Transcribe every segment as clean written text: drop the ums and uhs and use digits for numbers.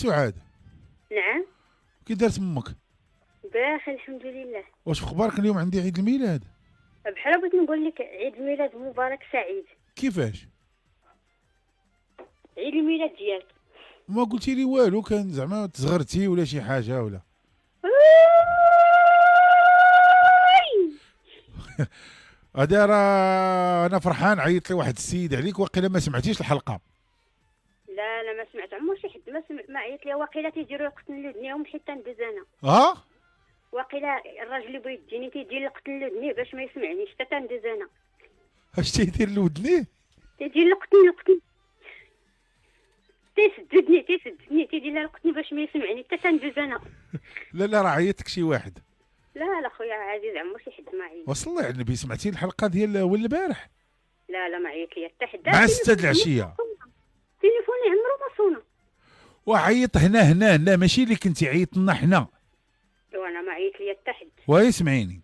سعاد، نعم. كي دارت امك؟ بخير الحمد لله. واش في اخبارك؟ اليوم عندي عيد الميلاد. بحال بغيت نقول لك عيد الميلاد مبارك سعيد. كيفاش؟ عيد الميلاد ديالك. ما قلتي لي والو، كان زعما تزغرتي ولا شي حاجه ولا؟ هذا راه انا فرحان. عيط لي واحد السيد عليك، واقيلا ما سمعتيش الحلقه. لا لا، ما سمعت عمر شي حد ما سمع، ما عيط لي. واقيلا تيديروا يقتلوا لودنيهم حتى ندوز انا. ها؟ واقيلا الراجل اللي بغى يديني تيدير يقتل لودنيه باش ما يسمعنيش حتى ندوز انا. اش تيدير لودنيه؟ تيدير يقتل تيسددني تيدير يقتلني باش ما يسمعني حتى ندوز انا. لا لا، راه عيطك شي واحد. لا لا خويا عزيز، عمر شي حد ما عيط. وصلي على النبي، سمعتي الحلقه ديال اول البارح لا لا، ما عيط لي حتى حد. مع 6 العشيه؟ تليفوني عمره ما صونا. وعيط هنا ماشي اللي كنتي عيط لنا حنا. وانا ما عيط لي حتى حد. ويسمعيني،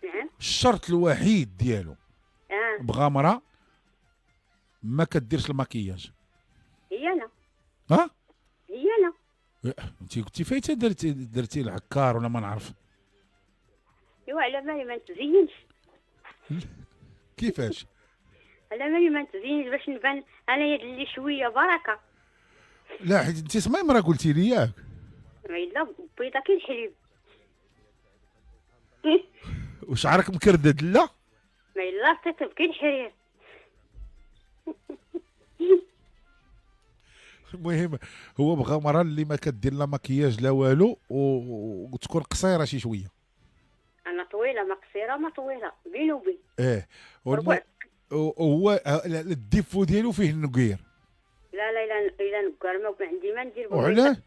نعم. الشرط الوحيد ديالو بغا مرا ما كديرش المكياج. هي انا. ها؟ هي انا. انت كنتي فايته درتي العكار ولا ما نعرف. ايوا على بالي ما نتزينش. كيفاش؟ على بالي ما نتزينش باش نبان انا يد اللي شويه بركه. لا حيت انت صميم راه قلتي لي ياك. ما الا بيضه كي الحليب. وشعرك مكردد لا؟ ما الا تطيب كي الحرير. المهم هو بغى مرة اللي ما كدير لا مكياج لا والو وتكون قصيره شي شويه. انا طويله، ما قصيره، ما طويله، بين وبين. هو الديفو ديالو فيه النقير. لا لا، الا نقار ما عندي ما ندير. وعلاه؟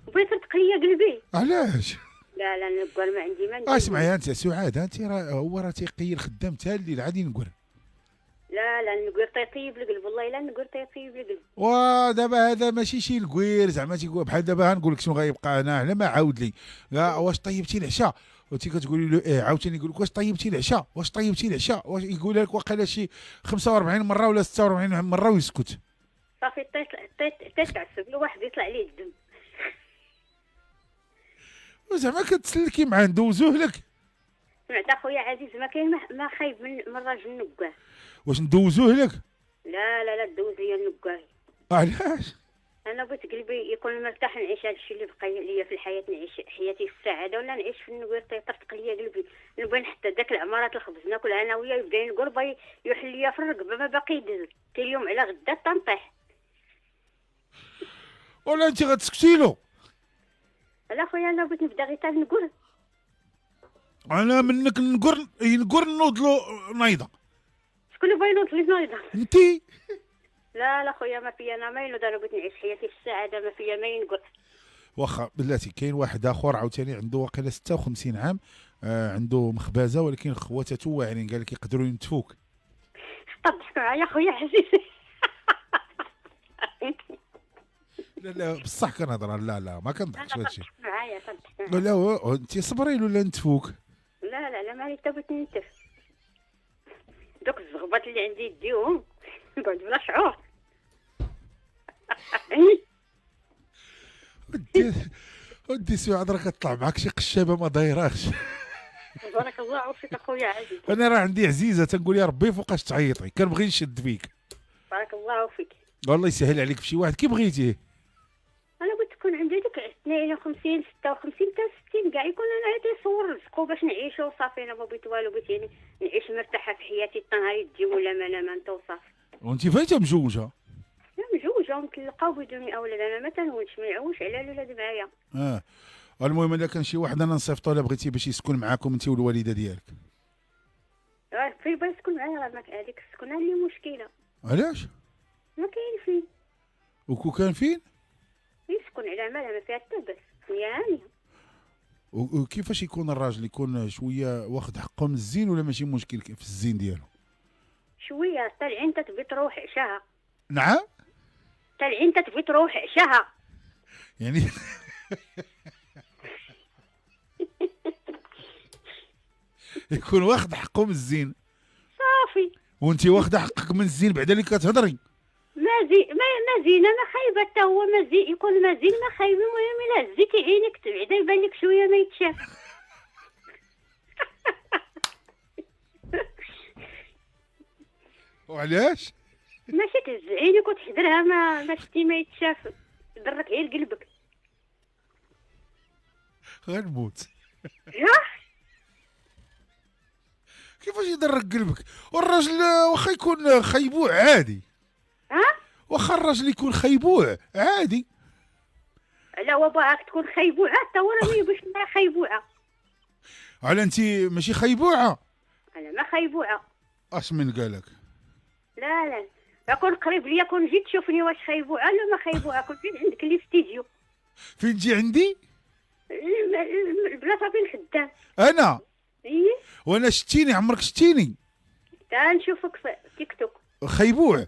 بغيت ترتق ليا قلبي. علاش؟ لا لا، نقار ما عندي ما ندير. اسمعي انت سعاد، انت هو راه تيقير خدام حتى الليل عادي نقر. لا لا، النقير تيطيب القلب، والله الا النقير تيطيب القلب. ودابا هذا ماشي شي الكوير زعما تيقول بحال دابا غنقول لك شنو غيبقى. انا على ما عاود لي واش طيبتي العشاء، وانت كتقولي له ايه، عاوتاني يقول لك واش طيبتي العشاء، واش طيبتي العشاء، واش يقولها لك واقيلا شي 45 مره ولا 46 مره ويسكت. صافي تتعصب الواحد يطلع ليه الدم. زعما كتسلكي معاه ندوزوه لك. سمعت اخويا عزيز، ما كاين ما خايب من راجل النقاه. واش ندوزوه لك؟ لا لا لا، دوز ليا النقاه. علاش؟ انا بغيت قلبي يكون مرتاح، نعيش هذا الشيء اللي بقى ليا في الحياه، نعيش حياتي في السعاده، ولا نعيش في النقير تيطرطق ليا قلبي. نبغي حتى داك العمارات الخبز ناكلها انا وياه، يبدا ينقر باي يحل ليا في الرقبه، ما باقي يدز حتى اليوم على غدا تنطيح. ولا انت غتسكتي له؟ لا خويا، انا بغيت نبدا غير نقول. انا منك ينقر نوض له نايضه. شكون اللي بغا ينوض لي نايضه؟ انتي. لا لا خويا، ما فيا انا ما ينوض. انا بغيت نعيش حياتي في السعاده، ما فيا ما ينقر. واخا بلاتي كاين واحد اخر عاوتاني عنده واقيلا 56 عام، عنده مخبازه، ولكن خواتاتو واعرين، قال لك يقدروا ينتفوك. تضحك معايا خويا عزيز. لا لا بصح كنهضر. لا لا ما كنضحكش في هادشي. تضحك معايا. لا لا انت صبري ولا نتفوك. لا لا لا، مالي حتى بغيت ننتف. دوك الزغبات اللي عندي يديهم نقعد بلا شعور. ودي سعاد راه كطلع معاك شي قشابه ما دايراكش. بارك الله فيك اخويا عزيز. انا راه عندي عزيزه تنقول يا ربي فوقاش تعيطي، كنبغي نشد فيك. بارك الله فيك. والله يسهل عليك بشي واحد كي بغيتيه. انا بغيت تكون عندي ديك 52 56 حتى 60 كاع، يكون انا عادي نصور رزقو باش نعيشو وصافي. انا ما بغيت والو، بغيت يعني نعيش مرتاحه في حياتي حتى نهار يجي ولا ما انت وصافي. وانت فايته مجوجه؟ لا مجوجه ومطلقه وبدون اولاد. انا ما تنولدش، ما يعوش على الولاد معايا. المهم الا كان شي واحد انا نصيفطو لا بغيتي باش يسكن معاكم انت والوالده ديالك. في بغا يسكن معايا، راه هذيك السكنه اللي مشكله. علاش؟ ما كاين فين. وكو كان فين يسكن على مالها، ما فيها حتى بس يعني. وكيفاش يكون الراجل يكون شويه واخد حقه من الزين ولا ماشي مشكل في الزين ديالو؟ شويه طالعين تتبي تروح عشاها. نعم طالعين تتبي تروح عشاها يعني. يكون واخد حقه من الزين صافي. وانت واخده حقك من الزين بعدا اللي كتهضري. ما مزينه ما خايبه حتى هو مزين، يكون مزين ما خايب. المهم الا هزيتي عينك بعدا يبان لك شويه ما يتشاف. وعلاش؟ ماشي تهز عينك وتحضرها ما شتي ما يتشاف، يضرك غير قلبك. غنموت. ها كيفاش يضرك قلبك؟ والراجل واخا يكون خيبوع عادي، ها واخا الراجل يكون خيبوع عادي. لا وباك تكون خيبوعه حتى هو راه ما يبغيش لها خيبوعه. على انت ماشي خيبوعه؟ انا ما خيبوعه. اش من قالك؟ لا لا كون قريب ليا، كون جيت تشوفني واش خيبوعه ولا ما خيبوعه. كون فين عندك الاستديو، فين تجي عندي؟ البلاصه فين خدام. انا ايه وانا شتيني؟ عمرك شتيني؟ تعال نشوفك في تيك توك. خيبوع.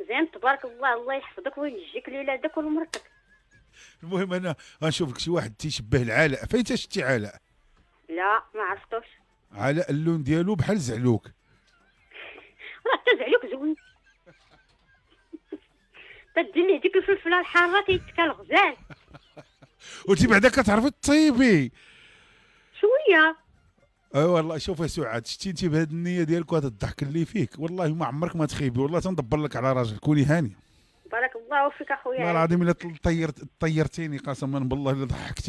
زين تبارك الله، الله يحفظك وينجيك لولادك ولمرتك. المهم انا غنشوف لك شي واحد تيشبه العلاء. فين شتي علاء؟ لا ما عرفتوش. علاء اللون ديالو بحال زعلوك. راه حتى زعلوك زوين. تدير ليه ديك الفلفله الحاره تيتكا الغزال. وانت بعدا كتعرفي تطيبي. شويه. والله شوف يا سعاد، شتي انت بهاد النيه ديالك وهذا الضحك اللي فيك، والله ما عمرك ما تخيبي. والله تندبر لك على راجل، كوني هاني. بارك الله فيك اخويا. والله العظيم الا طيرتيني قسما بالله الا ضحكتي.